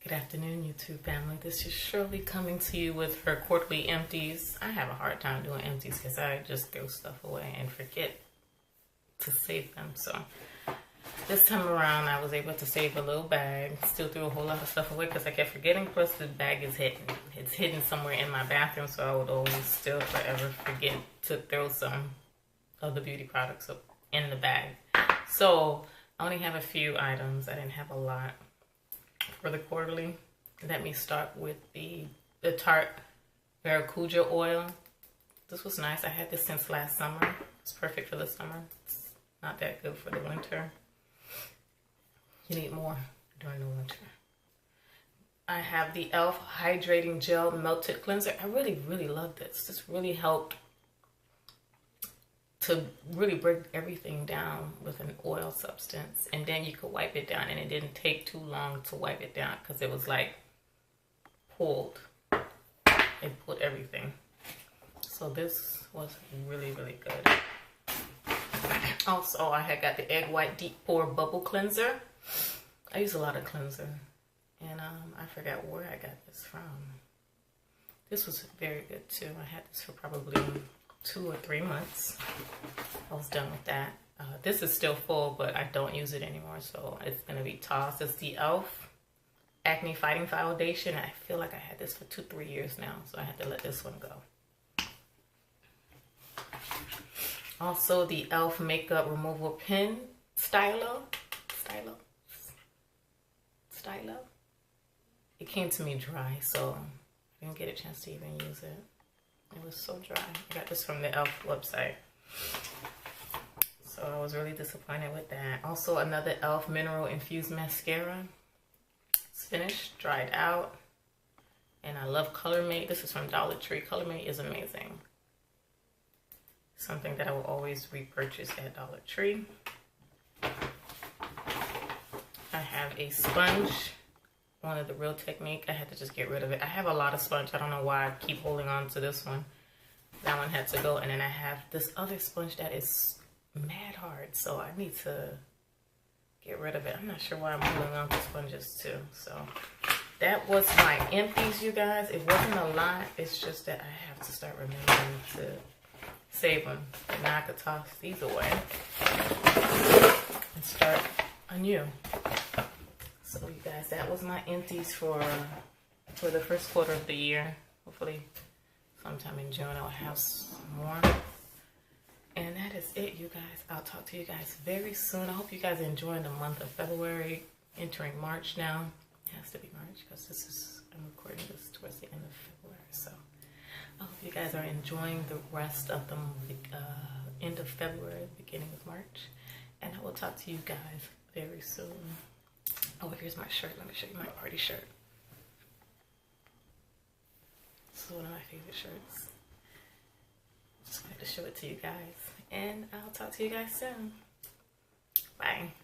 Good afternoon, YouTube family. This is Shirley coming to you with her quarterly empties. I have a hard time doing empties because I just throw stuff away and forget to save them. So this time around, I was able to save a little bag. Still threw a whole lot of stuff away because I kept forgetting. Plus, the bag is hidden. It's hidden somewhere in my bathroom, so I would always still forever forget to throw some of the beauty products in the bag. So I only have a few items. I didn't have a lot for the quarterly. Let me start with the Tarte Maracuja oil. This was nice. I had this since last summer. It's perfect for the summer. It's not that good for the winter. You need more during the winter. I have the e.l.f. Hydrating Gel Melted Cleanser. I really love this. This really helped to really break everything down with an oil substance, and then you could wipe it down, and it didn't take too long to wipe it down because it was like pulled. It pulled everything. So this was really good. Also, I had got the Egg White Deep Pore Bubble Cleanser. I use a lot of cleanser, and I forgot where I got this from. This was very good too. I had this for probably 2 or 3 months. I was done with that. This is still full, but I don't use it anymore, so it's gonna be tossed. It's the e.l.f. Acne Fighting Foundation. I feel like I had this for 2-3 years now, so I had to let this one go. Also, the e.l.f. Makeup Removal Pen Stylo. It came to me dry, so I didn't get a chance to even use it. It was so dry. I got this from the e.l.f. website. So I was really disappointed with that. Also, another e.l.f. Mineral Infused Mascara. It's finished, dried out. And I love Color Mate. This is from Dollar Tree. Color Mate is amazing. Something that I will always repurchase at Dollar Tree. I have a sponge. One of the Real Technique. I had to just get rid of it. I have a lot of sponge. I don't know why I keep holding on to this one. That one had to go. And then I have this other sponge that is mad hard. So I need to get rid of it. I'm not sure why I'm holding on to sponges too. So that was my empties, you guys. It wasn't a lot. It's just that I have to start remembering to save them. And now I could toss these away and start anew. So you guys, that was my empties for the first quarter of the year. Hopefully sometime in June I'll have some more. And that is it, you guys. I'll talk to you guys very soon. I hope you guys are enjoying the month of February, entering March now. It has to be March because I'm recording this towards the end of February. So I hope you guys are enjoying the rest of the end of February, beginning of March. And I will talk to you guys very soon. Oh, here's my shirt. Let me show you my party shirt. This is one of my favorite shirts. Just wanted to show it to you guys. And I'll talk to you guys soon. Bye.